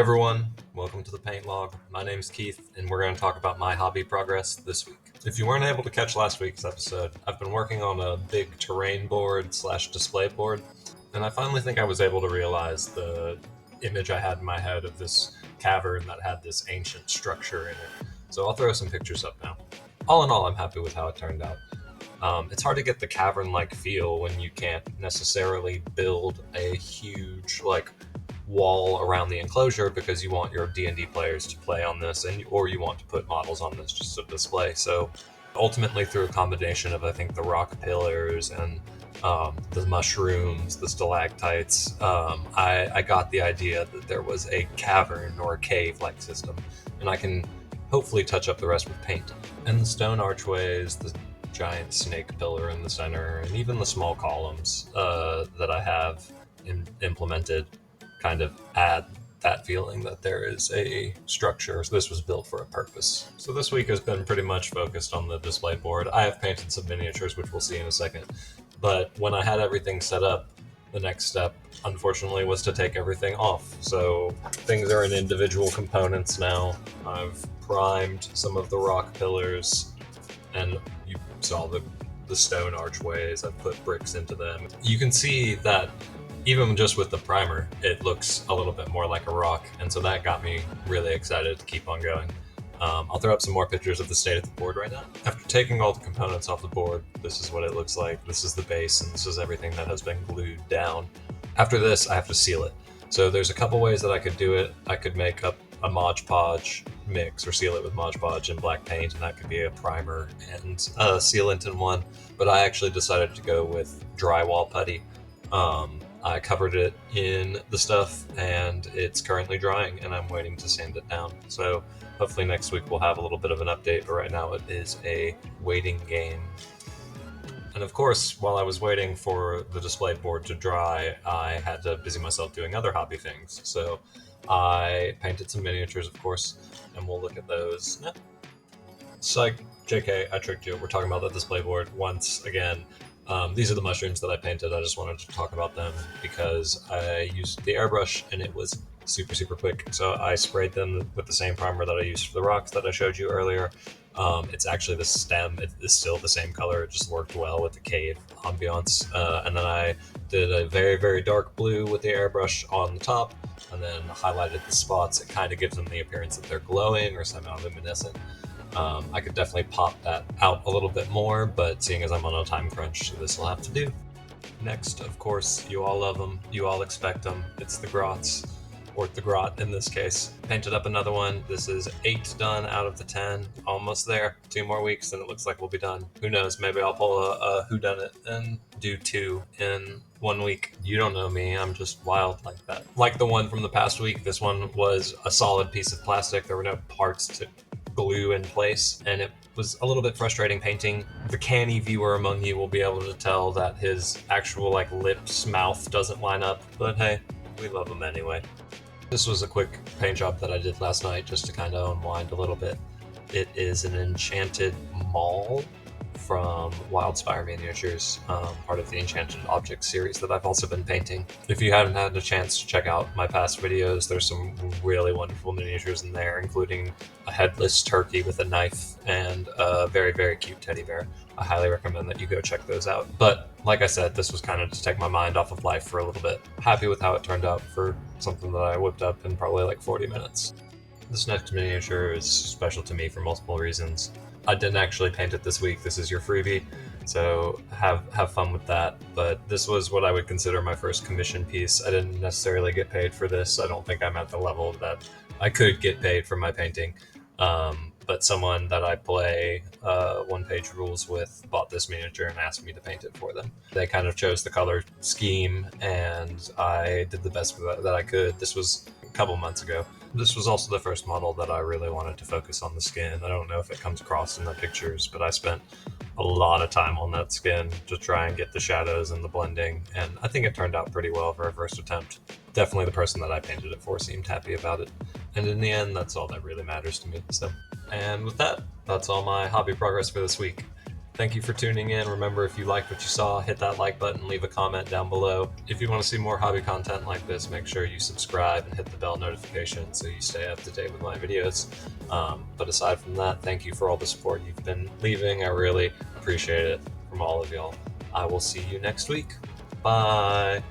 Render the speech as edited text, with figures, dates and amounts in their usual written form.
everyone, welcome to the Paint Log. My name's Keith, and we're going to talk about my hobby progress this week. If you weren't able to catch last week's episode, I've been working on a big terrain board / display board, and I finally think I was able to realize the image I had in my head of this cavern that had this ancient structure in it. So I'll throw some pictures up now. All in all, I'm happy with how it turned out. It's hard to get the cavern-like feel when you can't necessarily build a huge, wall around the enclosure because you want your D&D players to play on this, or you want to put models on this just to display. So ultimately, through a combination of, I think, the rock pillars and the mushrooms, the stalactites, I got the idea that there was a cavern or a cave-like system, and I can hopefully touch up the rest with paint. And the stone archways, the giant snake pillar in the center, and even the small columns that I have implemented kind of add that feeling that there is a structure. So this was built for a purpose. So this week has been pretty much focused on the display board. I have painted some miniatures, which we'll see in a second. But when I had everything set up, the next step, unfortunately, was to take everything off. So things are in individual components now. I've primed some of the rock pillars, and you saw the stone archways. I've put bricks into them. You can see that even just with the primer, it looks a little bit more like a rock, and so that got me really excited to keep on going. I'll throw up some more pictures of the state of the board right now. After taking all the components off the board, this is what it looks like. This is the base, and this is everything that has been glued down. After this, I have to seal it. So there's a couple ways that I could do it. I could make up a Mod Podge mix or seal it with Mod Podge and black paint, and that could be a primer and sealant in one. But I actually decided to go with drywall putty. I covered it in the stuff, and it's currently drying, and I'm waiting to sand it down. So hopefully next week we'll have a little bit of an update, but right now it is a waiting game. And of course, while I was waiting for the display board to dry, I had to busy myself doing other hobby things. So I painted some miniatures, of course, and we'll look at those now. Psych, JK, I tricked you. We're talking about the display board once again. These are the mushrooms that I painted. I just wanted to talk about them because I used the airbrush and it was super, super quick. So I sprayed them with the same primer that I used for the rocks that I showed you earlier. It's actually the stem. It is still the same color. It just worked well with the cave ambiance. And then I did a very, very dark blue with the airbrush on the top, and then highlighted the spots. It kind of gives them the appearance that they're glowing or semi-luminescent. I could definitely pop that out a little bit more, but seeing as I'm on a time crunch, this will have to do. Next, of course, you all love them, you all expect them. It's the Grots, or the Grot in this case. Painted up another one. This is 8 done out of the 10. Almost there. 2 more weeks and it looks like we'll be done. Who knows, maybe I'll pull a whodunit and do 2 in 1 week. You don't know me, I'm just wild like that. Like the one from the past week, this one was a solid piece of plastic. There were no parts to glue in place, and it was a little bit frustrating painting. The canny viewer among you will be able to tell that his actual lips, mouth doesn't line up, but hey, we love him anyway. This was a quick paint job that I did last night just to kind of unwind a little bit. It is an enchanted mall from Wildspire Miniatures, part of the Enchanted Objects series that I've also been painting. If you haven't had a chance to check out my past videos, there's some really wonderful miniatures in there, including a headless turkey with a knife and a very, very cute teddy bear. I highly recommend that you go check those out. But like I said, this was kind of to take my mind off of life for a little bit. Happy with how it turned out for something that I whipped up in probably 40 minutes. This next miniature is special to me for multiple reasons. I didn't actually paint it this week. This is your freebie, so have fun with that. But this was what I would consider my first commission piece. I didn't necessarily get paid for this. I don't think I'm at the level that I could get paid for my painting. But someone that I play one-page rules with bought this miniature and asked me to paint it for them. They kind of chose the color scheme, and I did the best that I could. This was a couple months ago. This was also the first model that I really wanted to focus on the skin. I don't know if it comes across in the pictures, but I spent a lot of time on that skin to try and get the shadows and the blending, and I think it turned out pretty well for a first attempt. Definitely the person that I painted it for seemed happy about it, and in the end, that's all that really matters to me. And with that, that's all my hobby progress for this week. Thank you for tuning in. Remember, if you liked what you saw, hit that like button, leave a comment down below. If you want to see more hobby content like this, make sure you subscribe and hit the bell notification so you stay up to date with my videos. But aside from that, thank you for all the support you've been leaving. I really appreciate it from all of y'all. I will see you next week. Bye.